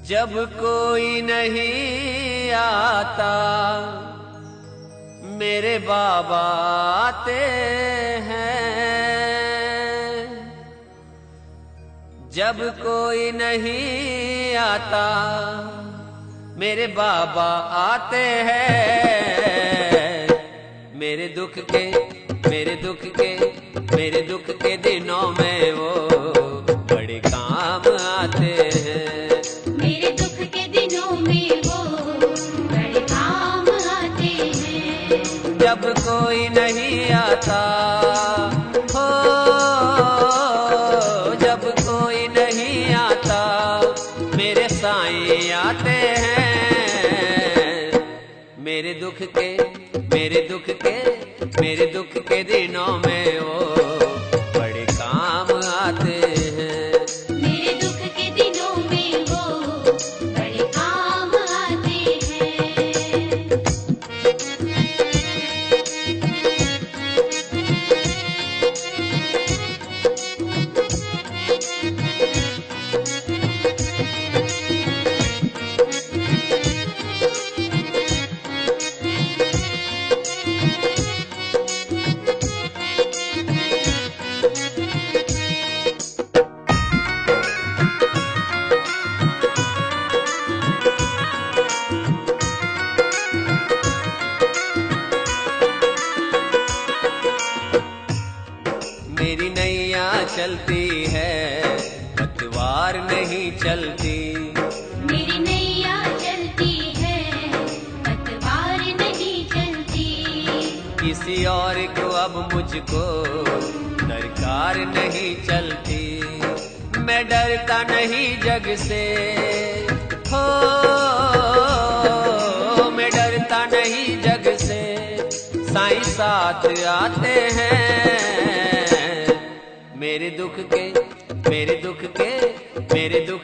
जब कोई नहीं आता मेरे बाबा आते हैं। जब कोई नहीं आता मेरे बाबा आते हैं। मेरे दुख के मेरे दुख के दिनों में वो बड़े काम आते हैं। मेरे दुख के दिनों में वो बड़े काम आते हैं। जब कोई नहीं आता हो, जब कोई नहीं आता मेरे साईं आते हैं। मेरे दुख के दिनों में वो बड़े काम आते हैं। मेरे दुख के दिनों में वो बड़े काम आते हैं। मेरी नैया चलती है पतवार नहीं चलती। मेरी नैया चलती है पतवार नहीं चलती। किसी और को अब मुझको दरकार नहीं चलती। मैं डरता नहीं जग से हो, मैं डरता नहीं जग से। साईं साथ आते हैं। मेरे दुख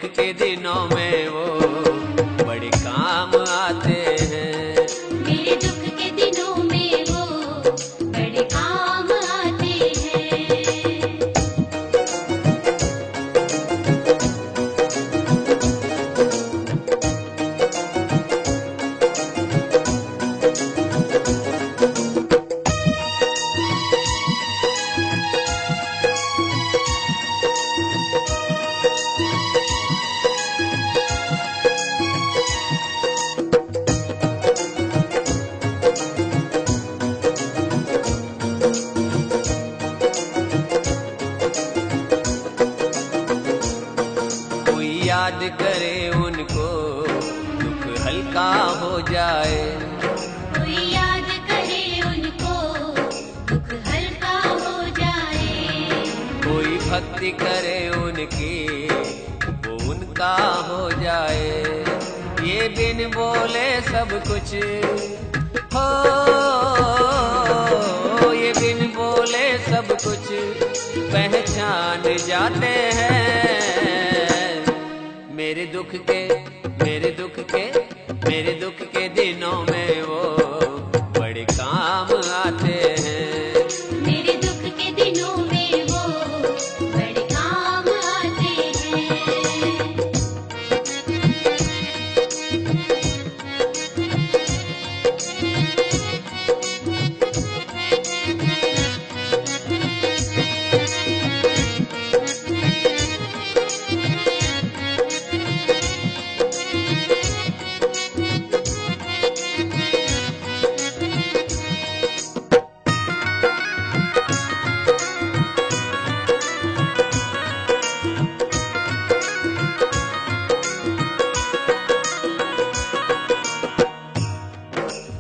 के दिनों में वो बड़े काम आते हैं। मेरे दुख के दिनों में वो बड़े काम आते हैं। याद करे उनको दुख हल्का हो जाए। कोई याद करे उनको दुख हल्का हो जाए। कोई भक्ति करे उनकी वो उनका हो जाए। ये बिन बोले सब कुछ हो, ये बिन बोले सब कुछ पहचान जाते हैं। मेरे दुख के दिनों में वो बड़े काम आते हैं। मेरे दुख के दिनों में वो बड़े काम आते हैं।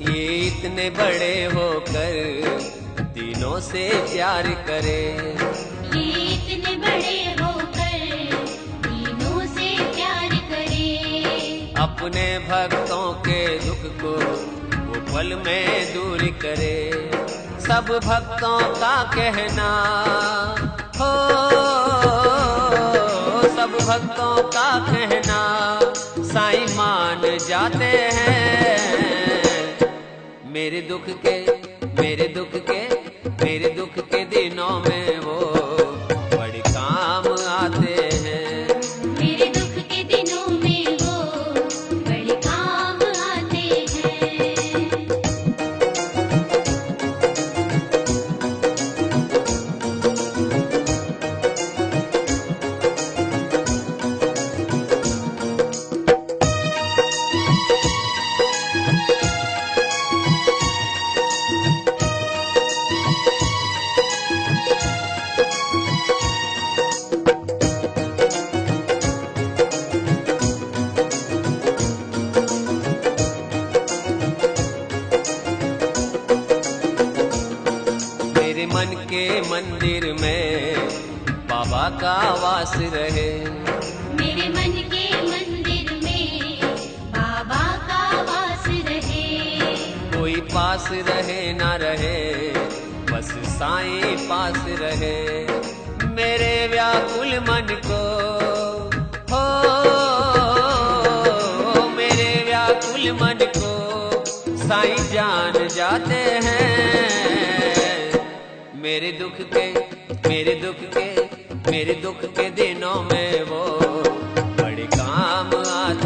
ये इतने बड़े होकर दिनों से प्यार करे। ये इतने बड़े होकर दिनों से प्यार करे। अपने भक्तों के दुख को वो पल में दूर करे। सब भक्तों का कहना हो, सब भक्तों का कहना साईं मान जाते हैं। मेरे दुख के दिनों में वो बड़े काम आते हैं। मेरे दुख के दिनों में वो मंदिर में बाबा का वास रहे। मेरे मन के मंदिर में बाबा का वास रहे। कोई पास रहे ना रहे, बस साईं पास रहे। मेरे व्याकुल मन को हो, मेरे व्याकुल मन को साईं जान जाते हैं। मेरे दुख के मेरे दुख के दिनों में वो बड़े काम आते